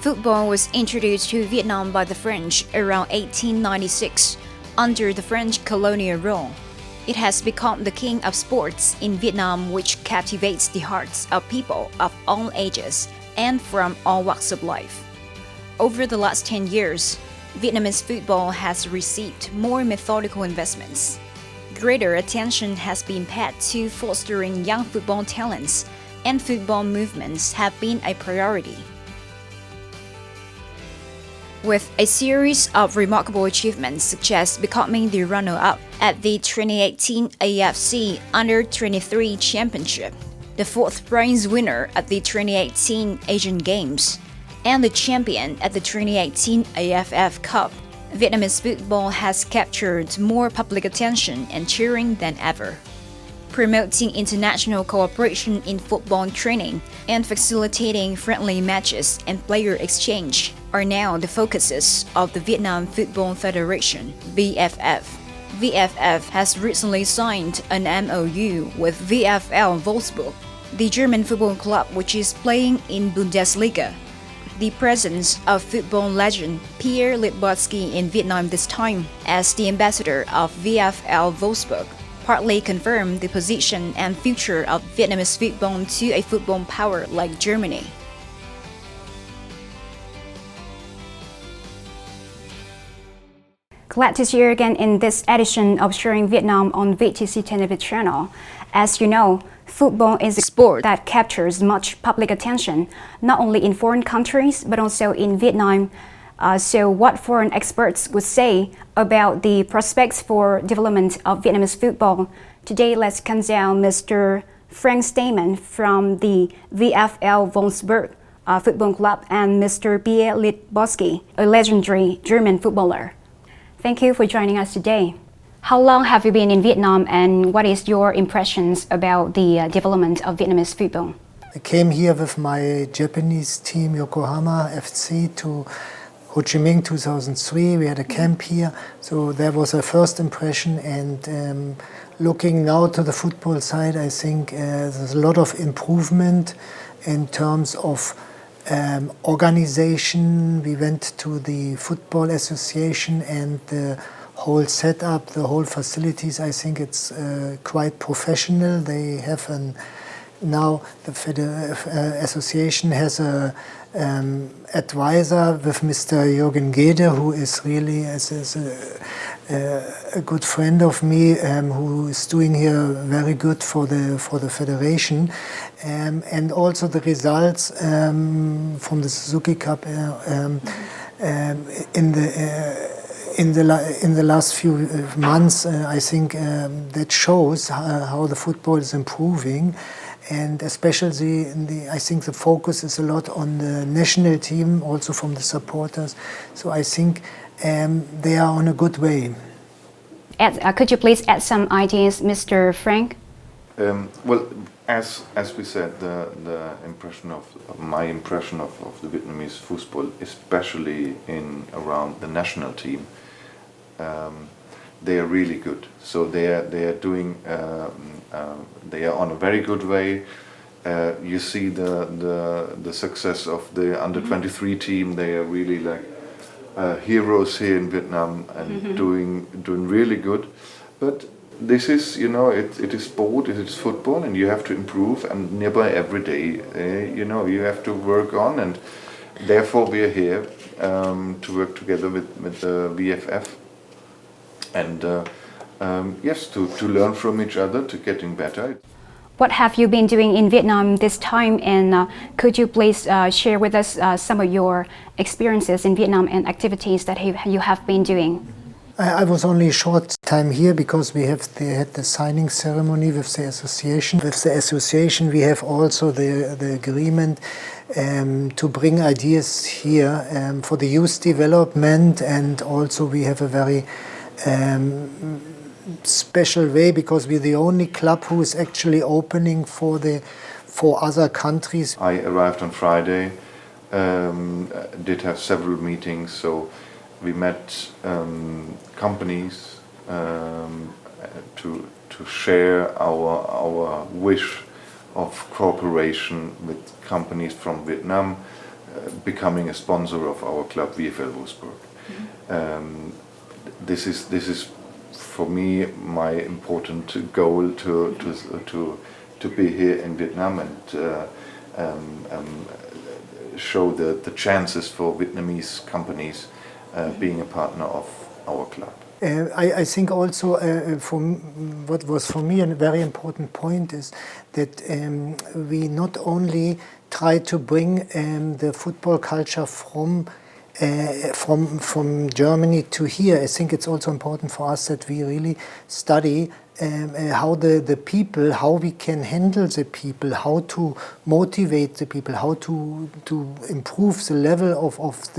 Football was introduced to Vietnam by the French around 1896 under the French colonial rule. It has become the king of sports in Vietnam, which captivates the hearts of people of all ages and from all walks of life. Over the last 10 years, Vietnamese football has received more methodical investments. Greater attention has been paid to fostering young football talents, and football movements have been a priority. With a series of remarkable achievements such as becoming the runner-up at the 2018 AFC Under-23 Championship, the fourth bronze winner at the 2018 Asian Games, and the champion at the 2018 AFF Cup, Vietnamese football has captured more public attention and cheering than ever. Promoting international cooperation in football training and facilitating friendly matches and player exchange are now the focuses of the Vietnam Football Federation, VFF. VFF has recently signed an MOU with VfL Wolfsburg, the German football club which is playing in Bundesliga. The presence of football legend Pierre Littbarski in Vietnam this time as the ambassador of VfL Wolfsburg partly confirmed the position and future of Vietnamese football to a football power like Germany. Glad to see you again in this edition of Sharing Vietnam on VTC TV channel. As you know, football is a sport that captures much public attention, not only in foreign countries, but also in Vietnam. So what foreign experts would say about the prospects for development of Vietnamese football? Today, let's consult Mr. Frank Steinmann from the VfL Wolfsburg football club and Mr. Pierre Littbarski, a legendary German footballer. Thank you for joining us today. How long have you been in Vietnam and what is your impressions about the development of Vietnamese football? I came here with my Japanese team Yokohama FC to Ho Chi Minh 2003. We had a camp here, so that was a first impression. And looking now to the football side, I think there's a lot of improvement in terms of organization. We went to the Football Association and the whole setup, the whole facilities, I think it's quite professional. They have now the association has a advisor with Mr. Jürgen Gede, who is really a good friend of me, who is doing here very good for the federation, and also the results from the Suzuki Cup in the last few months. I think that shows how the football is improving. And especially I think the focus is a lot on the national team, also from the supporters. So I think they are on a good way. Could you please add some ideas, Mr. Frank? Well, as we said, my impression of the Vietnamese football, especially in around the national team, they are really good. So they are doing. They are on a very good way. You see the success of the under-23 team. They are really like heroes here in Vietnam and doing really good. But this is, it is sport, it is football, and you have to improve. And nearby every day, you have to work on. And therefore, we are here to work together with the VFF. And yes, to learn from each other, to getting better. What have you been doing in Vietnam this time, and could you please share with us some of your experiences in Vietnam and activities that you have been doing? I was only a short time here because they had the signing ceremony with the association. With the association, we have also the agreement to bring ideas here for the youth development, and also we have a very special way because we're the only club who is actually opening for other countries. I arrived on Friday, did have several meetings, so we met companies to share our wish of cooperation with companies from Vietnam, becoming a sponsor of our club VfL Wolfsburg. This is for me my important goal to be here in Vietnam and show the chances for Vietnamese companies being a partner of our club. I think also what was for me a very important point is that we not only try to bring the football culture from Germany to here. I think it's also important for us that we really study how the people, how we can handle the people, how to motivate the people, how to improve the level of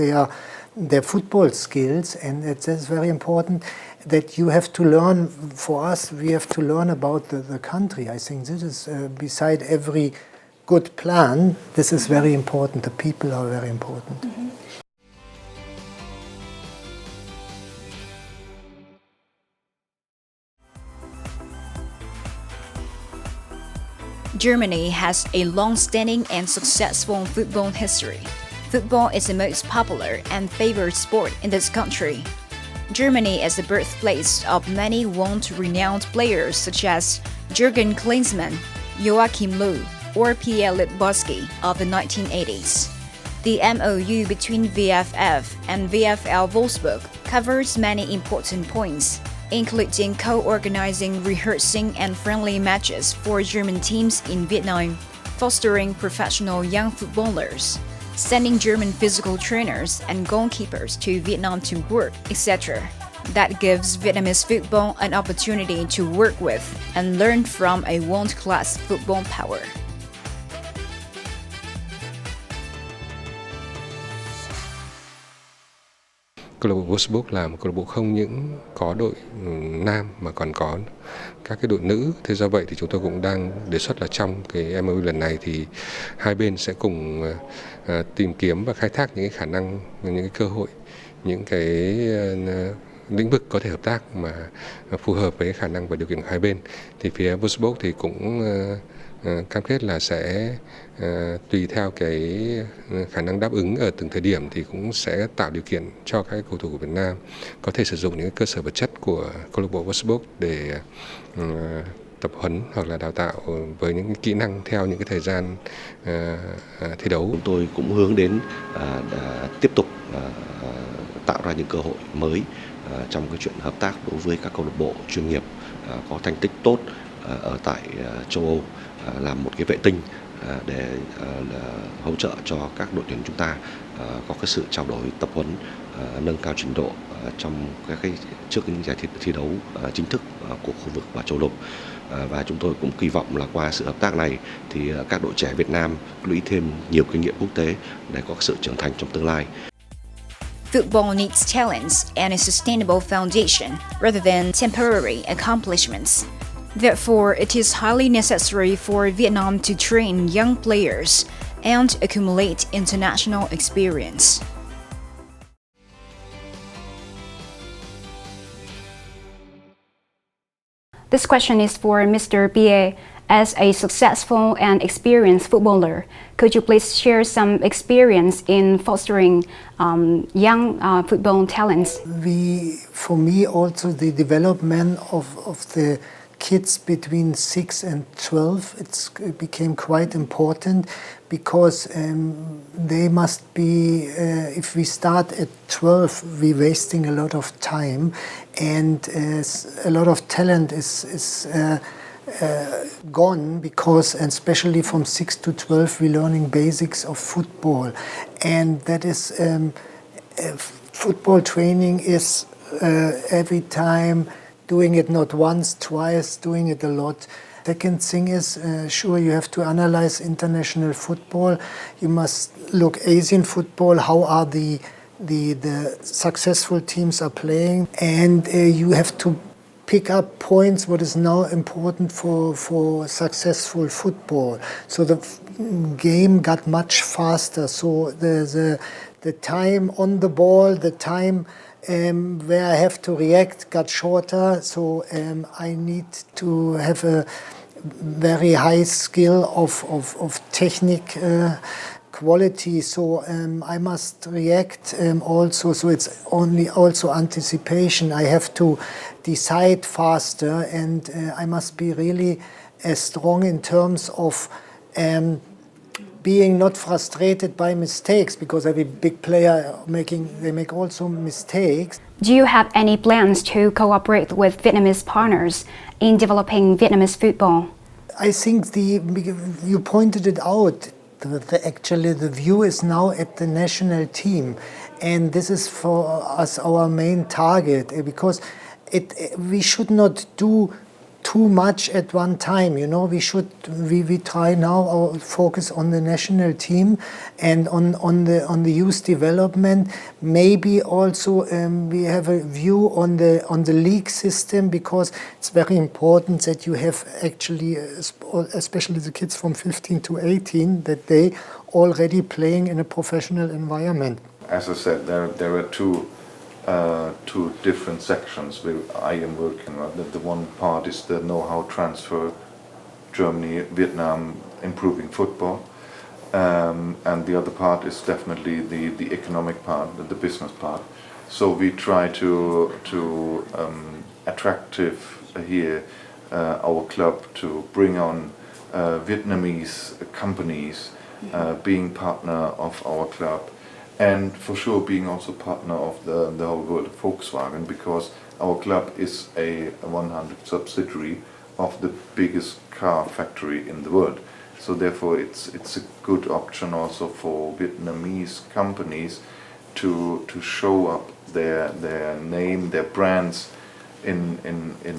their football skills. And it's very important that you have to learn, for us, we have to learn about the country. I think this is, beside every good plan, this is very important. The people are very important. Mm-hmm. Germany has a long-standing and successful football history. Football is the most popular and favored sport in this country. Germany is the birthplace of many world-renowned players such as Jürgen Klinsmann, Joachim Löw, or Pierre Littbarski of the 1980s. The MOU between VFF and VfL Wolfsburg covers many important points, including co-organizing, rehearsing, and friendly matches for German teams in Vietnam, fostering professional young footballers, sending German physical trainers and goalkeepers to Vietnam to work, etc. That gives Vietnamese football an opportunity to work with and learn from a world-class football power. Câu lạc bộ Wolfsburg là một câu lạc bộ không những có đội nam mà còn có các cái đội nữ. Thế do vậy thì chúng tôi cũng đang đề xuất là trong cái MOU lần này thì hai bên sẽ cùng tìm kiếm và khai thác những cái khả năng, những cái cơ hội, những cái lĩnh vực có thể hợp tác mà phù hợp với khả năng và điều kiện của hai bên. Thì phía Wolfsburg thì cũng cam kết là sẽ tùy theo cái khả năng đáp ứng ở từng thời điểm thì cũng sẽ tạo điều kiện cho các cầu thủ của Việt Nam có thể sử dụng những cơ sở vật chất của câu lạc bộ Wolfsburg để tập huấn hoặc là đào tạo với những kỹ năng theo những cái thời gian thi đấu. Chúng tôi cũng hướng đến tiếp tục tạo ra những cơ hội mới trong cái chuyện hợp tác đối với các câu lạc bộ chuyên nghiệp có thành tích tốt ở tại châu Âu, làm một cái vệ tinh để hỗ trợ cho các đội tuyển chúng ta có cái sự trao đổi tập huấn, nâng cao trình độ trong các cái trước những giải thi đấu chính thức của khu vực và châu lục. Và chúng tôi cũng kỳ vọng là qua sự hợp tác này thì các đội trẻ Việt Nam lũy thêm nhiều kinh nghiệm quốc tế để có sự trưởng thành trong tương lai. Football needs talents and a sustainable foundation rather than temporary accomplishments. Therefore, it is highly necessary for Vietnam to train young players and accumulate international experience. This question is for Mr. Pierre. As a successful and experienced footballer, could you please share some experience in fostering young football talents? For me, also the development of the kids between 6 and 12, it became quite important because they must be, if we start at 12, we're wasting a lot of time, and a lot of talent is gone because, and especially from 6 to 12, we're learning basics of football, and that is football training is every time doing it not once, twice, doing it a lot. Second thing is, sure, you have to analyze international football. You must look Asian football. How are the successful teams are playing, and you have to pick up points what is now important for successful football. So the game got much faster. So the time on the ball, the time where I have to react got shorter. So I need to have a very high skill of technique quality, so I must react also, so it's only also anticipation. I have to decide faster, and I must be really strong in terms of being not frustrated by mistakes, because every big player they make also mistakes. Do you have any plans to cooperate with Vietnamese partners in developing Vietnamese football? I think you pointed it out. Actually, the view is now at the national team, and this is for us our main target, because we should not do too much at one time. You know, we try now our focus on the national team and on the youth development. Maybe also we have a view on the league system, because it's very important that you have actually, especially the kids from 15 to 18, that they already playing in a professional environment. As I said, there are two different sections where I am working on. The one part is the know-how transfer, Germany, Vietnam, improving football, and the other part is definitely the economic part, the business part. So we try to attractive here our club to bring on Vietnamese companies being partner of our club. And for sure being also partner of the whole world of Volkswagen, because our club is a 100 subsidiary of the biggest car factory in the world. So therefore it's a good option also for Vietnamese companies to show up their name, their brands in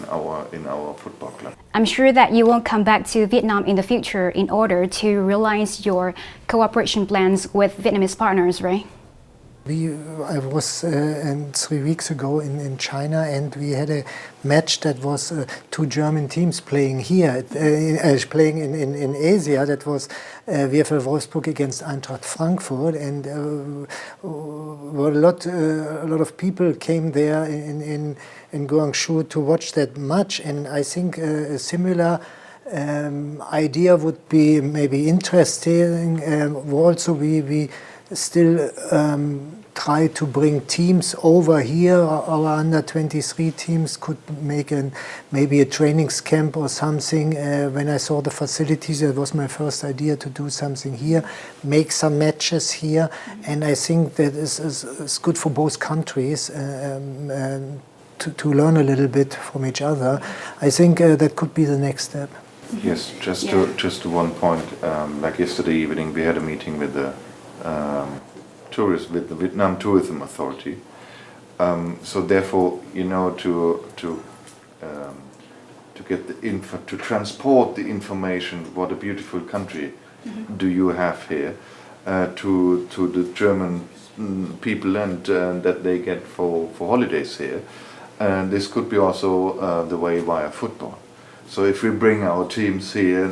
our football club. I'm sure that you will come back to Vietnam in the future in order to realize your cooperation plans with Vietnamese partners, right? I was 3 weeks ago in China, and we had a match that was 2 German teams playing here, playing in Asia. That was VfL Wolfsburg against Eintracht Frankfurt, and a lot of people came there in Guangzhou to watch that match. And I think a similar idea would be maybe interesting. Also, we still try to bring teams over here. Our under-23 teams could make maybe a training camp or something. When I saw the facilities, that was my first idea, to do something here, make some matches here, and I think that is good for both countries to learn a little bit from each other. I think that could be the next step. Yes, just to one point. Like yesterday evening, we had a meeting with the with the Vietnam Tourism Authority. So therefore, you know, to get the to transport the information, what a beautiful country do you have here, to the German people, and that they get for holidays here. And this could be also the way via football. So if we bring our teams here,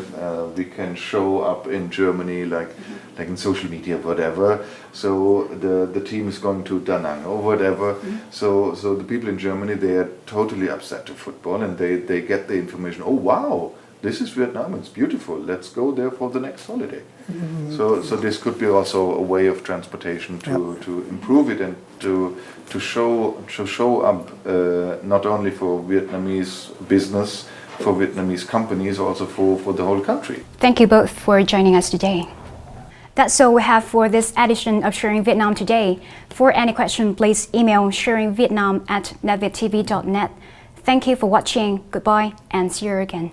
we can show up in Germany, like in social media, whatever. So the team is going to Da Nang or whatever. So the people in Germany, they are totally upset to football, and they get the information. Oh wow, this is Vietnam. It's beautiful. Let's go there for the next holiday. So this could be also a way of transportation to improve it, and to show up not only for Vietnamese business, for Vietnamese companies, also for the whole country. Thank you both for joining us today. That's all we have for this edition of Sharing Vietnam today. For any question, please email sharingvietnam@netvietTV.net. Thank you for watching. Goodbye and see you again.